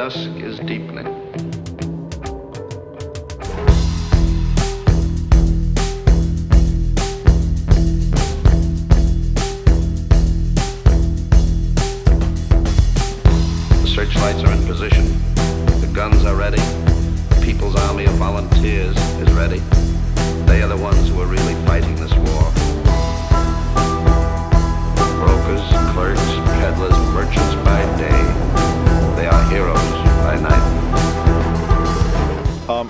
dusk is deepening. The searchlights are in position. The guns are ready. The People's Army of Volunteers is ready. They are the ones who are really fighting this war. Brokers, clerks, peddlers, merchants by day. They are heroes by night.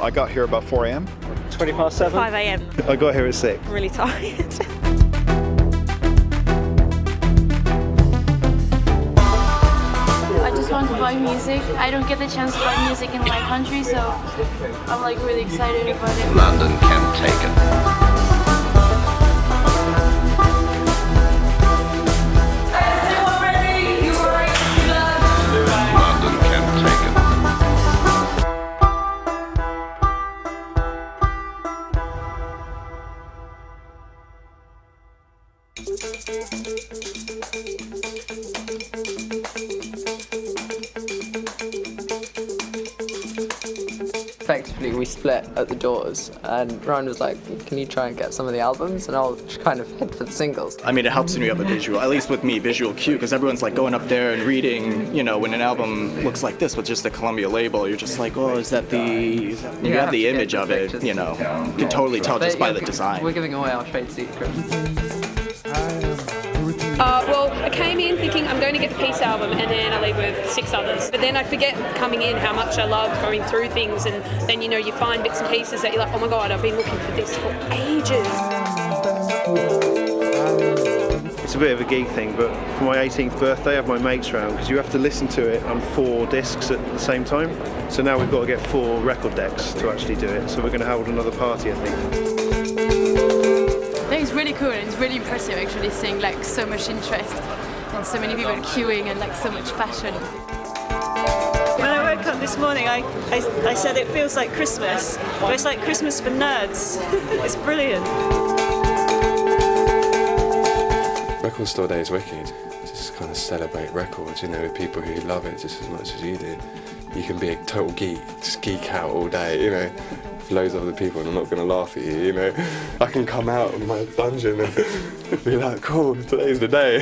I got here about 4 a.m. 20 past 7? 5 a.m. I got here at 6. Really tired. I just want to buy music. I don't get the chance to buy music in my country, so I'm like really excited about it. London can't take it. Effectively, we split at the doors, and Ryan was like, can you try and get some of the albums, and I'll just kind of head for the singles. I mean, it helps when you have a visual, at least with me, visual cue, because everyone's like going up there and reading, you know, when an album looks like this with just the Columbia label, you're just like, oh, is that the... You have the image of it, you know, you can totally tell just by the design. We're giving away our trade secrets. Well, I came in thinking I'm going to get the Peace album, and then I leave with 6 others. But then I forget coming in how much I love going through things, and then, you know, you find bits and pieces that you're like, oh my God, I've been looking for this for ages. It's a bit of a geek thing, but for my 18th birthday I have my mates round, because you have to listen to it on 4 discs at the same time. So now we've got to get 4 record decks to actually do it, so we're going to hold another party, I think. I think it's really cool and it's really impressive actually seeing like so much interest and so many people queuing and like so much passion. When I woke up this morning, I said it feels like Christmas, but it's like Christmas for nerds. It's brilliant. Record Store Day is wicked. Just kind of celebrate records, you know, with people who love it just as much as you do. You can be a total geek, just geek out all day, you know. Loads of other people, and I'm not going to laugh at you, you know. I can come out of my dungeon and be like, cool, today's the day.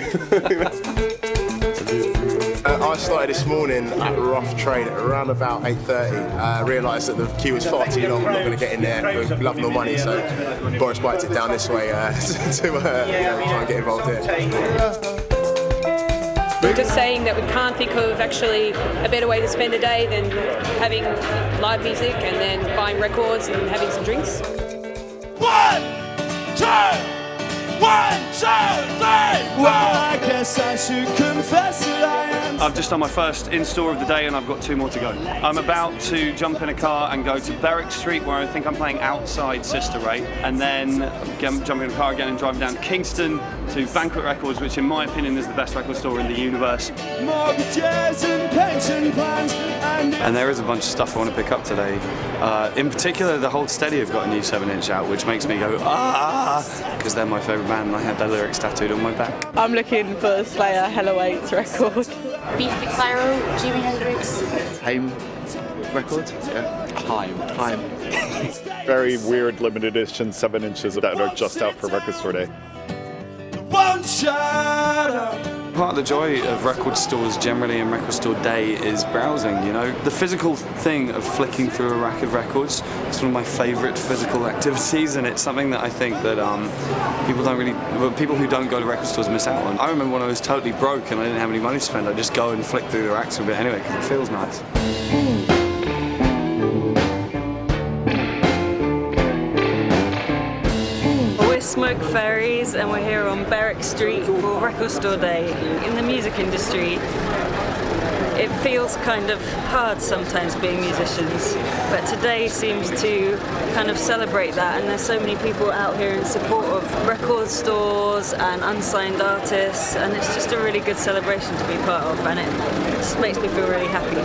I started this morning at Rough Trade at around about 8:30. I realised that the queue was far too long, I'm not going to get in there with Love Nor Money, so Boris biked it down this way to try and get involved here. We're just saying that we can't think of actually a better way to spend a day than having live music and then buying records and having some drinks. 1, 2, 1, 2, 3, well, I guess I should confess that I am. I've just done my first in-store of the day and I've got 2 more to go. I'm about to jump in a car and go to Berwick Street, where I think I'm playing outside Sister Ray, and then jump in a car again and drive down Kingston to Banquet Records, which in my opinion is the best record store in the universe. Mortgages and pension plans And there is a bunch of stuff I want to pick up today. In particular, the Hold Steady have got a new 7-inch out, which makes me go, because they're my favourite band and I have their lyrics tattooed on my back. I'm looking for Slayer Hello 8's record. Beef Clyro, Jimi Hendrix. Haim record? Yeah. Haim. Very weird limited edition 7 inches that are just out for Record Store Day. Won't shut up. Part of the joy of record stores generally and Record Store Day is browsing, you know. The physical thing of flicking through a rack of records is one of my favourite physical activities, and it's something that I think that people who don't go to record stores miss out on. I remember when I was totally broke and I didn't have any money to spend, I'd just go and flick through the racks a bit anyway because it feels nice. Smoke Fairies, and we're here on Berwick Street for Record Store Day. In the music industry, it feels kind of hard sometimes being musicians, but today seems to kind of celebrate that, and there's so many people out here in support of record stores and unsigned artists, and it's just a really good celebration to be part of, and it just makes me feel really happy.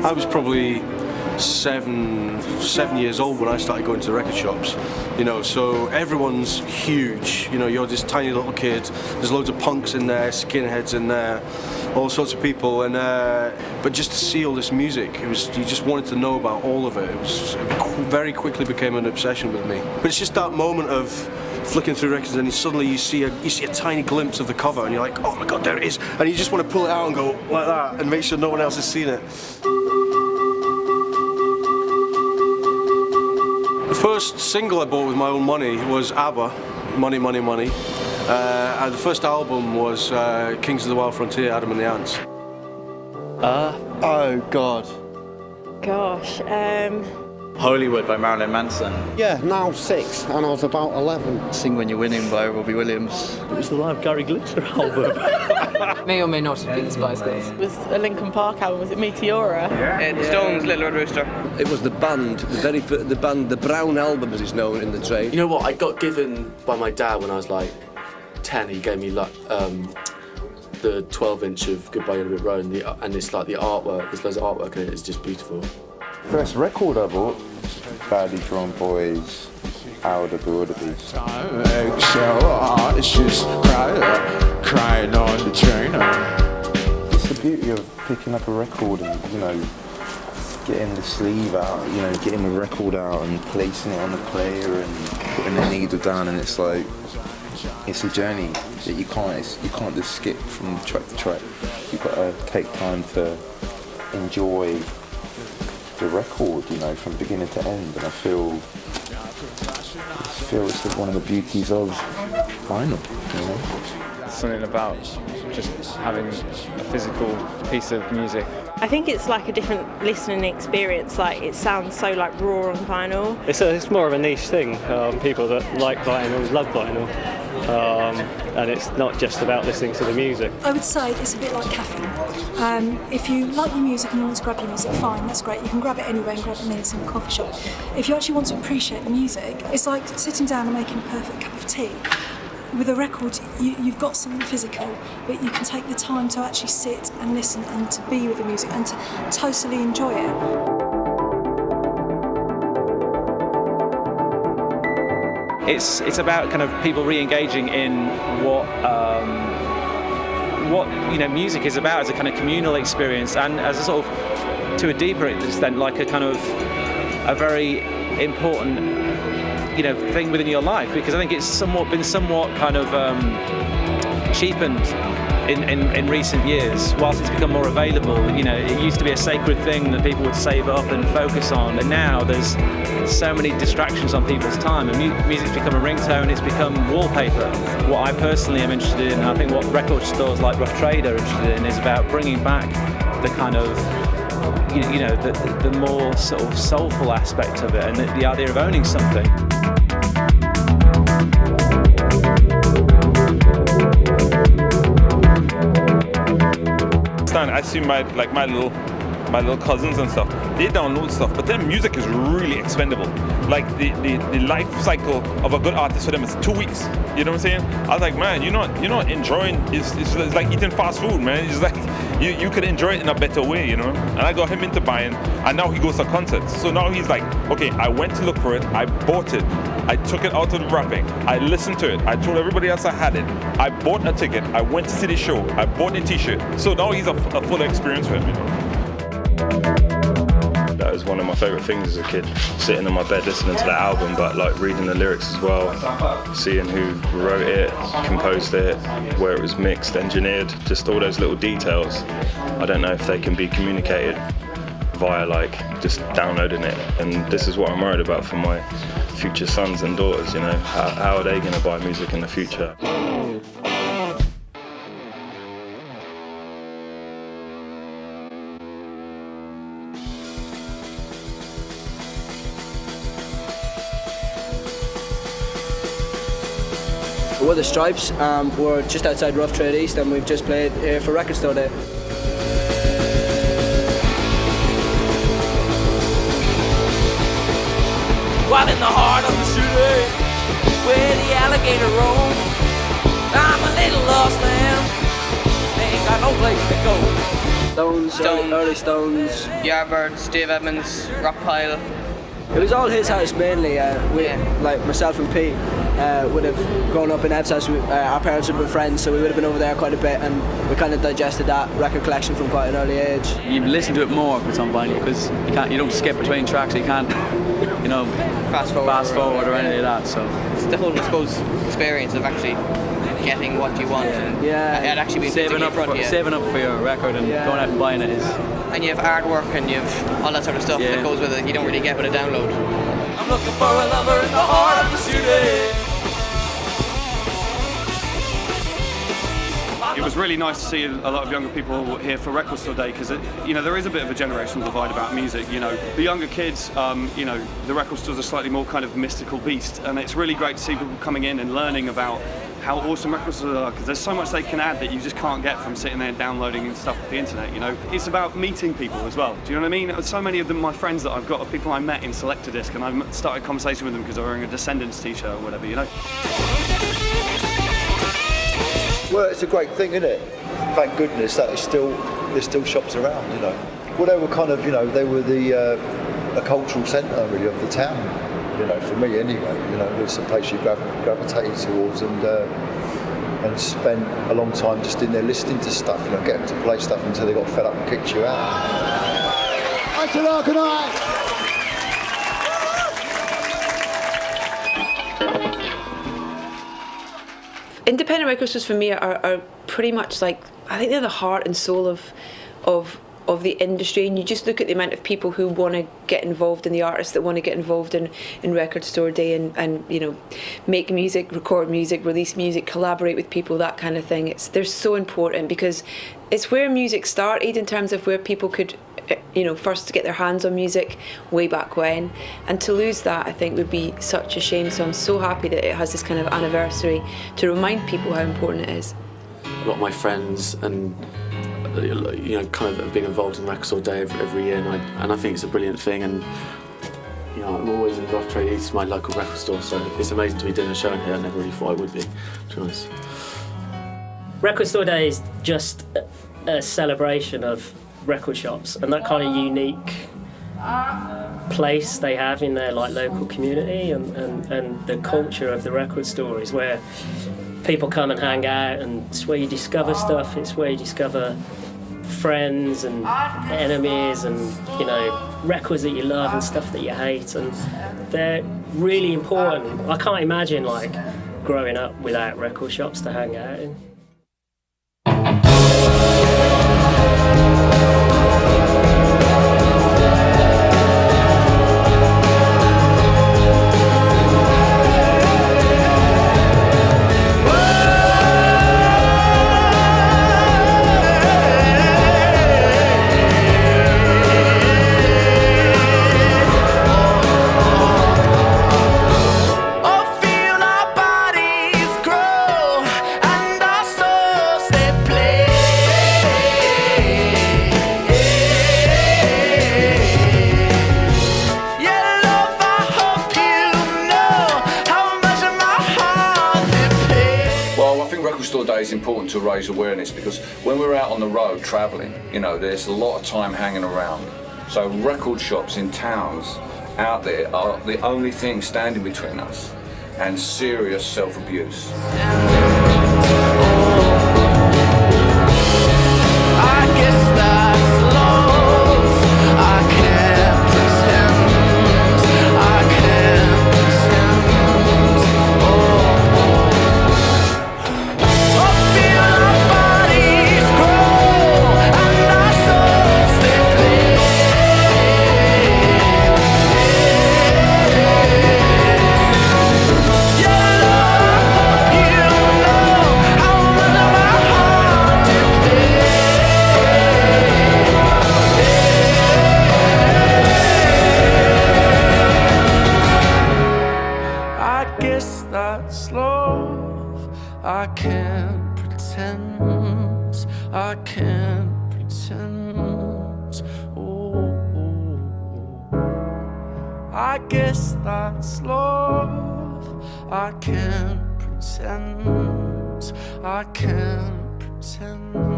I was probably seven years old when I started going to the record shops, you know, so everyone's huge, you know, you're this tiny little kid, there's loads of punks in there, skinheads in there, all sorts of people, and but just to see all this music, you just wanted to know about all of it. It very quickly became an obsession with me. But it's just that moment of flicking through records and suddenly you see a tiny glimpse of the cover and you're like, oh my god, there it is, and you just want to pull it out and go like that and make sure no one else has seen it. The first single I bought with my own money was ABBA, Money, Money, Money. And the first album was Kings of the Wild Frontier, Adam and the Ants. Oh God. Gosh. Hollywood by Marilyn Manson. Yeah, now 6, and I was about 11. Sing When You're Winning by Robbie Williams. It was the live Gary Glitter album. May or may not have been the Spice Girls. It was a Linkin Park album, was it Meteora? The Stones, Little Red Rooster. It was the band, the band, the Brown Album as it's known in the trade. You know what, I got given by my dad when I was like 10, he gave me like the 12-inch of Goodbye Yellow Brick Road, and it's like the artwork, there's loads of artwork in it, it's just beautiful. First record I bought, Badly Drawn Boys, Out of the Wildebeest. It's just crying on the train. It's the beauty of picking up a record and, you know, getting the sleeve out, you know, getting the record out and placing it on the player and putting the needle down, and it's like, it's a journey that you can't just skip from track to track. You've got to take time to enjoy the record, you know, from beginning to end, and I feel it's one of the beauties of vinyl, you know. Something about just having a physical piece of music. I think it's like a different listening experience, like it sounds so like raw on vinyl. It's more of a niche thing. People that like vinyl love vinyl. And it's not just about listening to the music. I would say it's a bit like caffeine. If you like your music and you want to grab your music, fine, that's great. You can grab it anywhere and grab it in a single coffee shop. If you actually want to appreciate the music, it's like sitting down and making a perfect cup of tea. With a record, you've got something physical, but you can take the time to actually sit and listen and to be with the music and to totally enjoy it. It's about kind of people re-engaging in what you know music is about as a kind of communal experience, and as a sort of, to a deeper extent, like a kind of a very important, you know, thing within your life, because I think it's been somewhat kind of cheapened in recent years. Whilst it's become more available, you know, it used to be a sacred thing that people would save up and focus on, and now there's so many distractions on people's time, and music's become a ringtone, it's become wallpaper. What I personally am interested in, and I think what record stores like Rough Trade are interested in, is about bringing back the kind of, you know, the more sort of soulful aspect of it, and the idea of owning something. I see my little cousins and stuff, they download stuff, but their music is really expendable. Like the life cycle of a good artist for them is 2 weeks. You know what I'm saying? I was like, man, you're not enjoying. It's like eating fast food, man. It's like you could enjoy it in a better way, you know. And I got him into buying, and now he goes to concerts. So now he's like, okay, I went to look for it, I bought it, I took it out of the wrapping, I listened to it, I told everybody else I had it, I bought a ticket, I went to see the show, I bought the t-shirt. So now he's a full experience for him, you know. That was one of my favourite things as a kid, sitting on my bed listening to that album, but like reading the lyrics as well, seeing who wrote it, composed it, where it was mixed, engineered, just all those little details. I don't know if they can be communicated via like just downloading it, and this is what I'm worried about for my future sons and daughters, you know, how are they going to buy music in the future? We're the Stripes, we're just outside Rough Trade East, and we've just played here for Record Store Day. While in the heart of the city, where the alligator roams, I'm a little lost man, ain't got no place to go. Stones, early Stones. Yardbirds, Dave Edmunds, Rockpile. It was all his house mainly. Like myself and Pete would have grown up in Ev's house. Our parents would have been friends, so we would have been over there quite a bit, and we kind of digested that record collection from quite an early age. You listen to it more if it's on vinyl because you don't skip between tracks. You can't, fast forward or anything like that. So it's the whole, I suppose, experience of actually getting what you want and actually being saving up for your record and going out and buying it is. And you have artwork and you have all that sort of stuff that goes with it. You don't really get with a download. I'm looking for a lover in the heart of the city. It was really nice to see a lot of younger people here for Record Store Day because, there is a bit of a generational divide about music. The younger kids, the record store's a slightly more kind of mystical beast, and it's really great to see people coming in and learning about how awesome record stores are, because there's so much they can add that you just can't get from sitting there downloading and stuff off the internet. It's about meeting people as well. Do you know what I mean? So many of them, my friends that I've got, are people I met in Selectadisc, and I started a conversation with them because they're wearing a Descendants t-shirt or whatever. Well, it's a great thing, isn't it? Thank goodness that there's still shops around, Well, they were kind of, they were a cultural centre really of the town, for me anyway. It was a place you gravitated towards and spent a long time just in there listening to stuff, getting to play stuff until they got fed up and kicked you out. Good night. Independent record stores for me are pretty much like, I think they're the heart and soul of the industry, and you just look at the amount of people who want to get involved in the artists that want to get involved in Record Store Day and make music, record music, release music, collaborate with people, that kind of thing. They're so important because it's where music started in terms of where people could first to get their hands on music way back when, and to lose that I think would be such a shame. So I'm so happy that it has this kind of anniversary to remind people how important it is. A lot of my friends and kind of have been involved in Record Store Day every year, and I think it's a brilliant thing. And I'm always in Rough Trade East, my local record store, so it's amazing to be doing a show in here. I never really thought I would be, to be honest. Record Store Day is just a celebration of record shops and that kind of unique place they have in their local community, and the culture of the record store is where people come and hang out, and it's where you discover stuff. It's where you discover friends and enemies and records that you love and stuff that you hate, and they're really important. I can't imagine growing up without record shops to hang out in. It's important to raise awareness because when we're out on the road travelling, there's a lot of time hanging around. So record shops in towns out there are the only thing standing between us and serious self-abuse. I guess that's love. I can't pretend. I can't pretend. I can't pretend, I can't pretend. I guess that's love. I can't pretend, I can't pretend.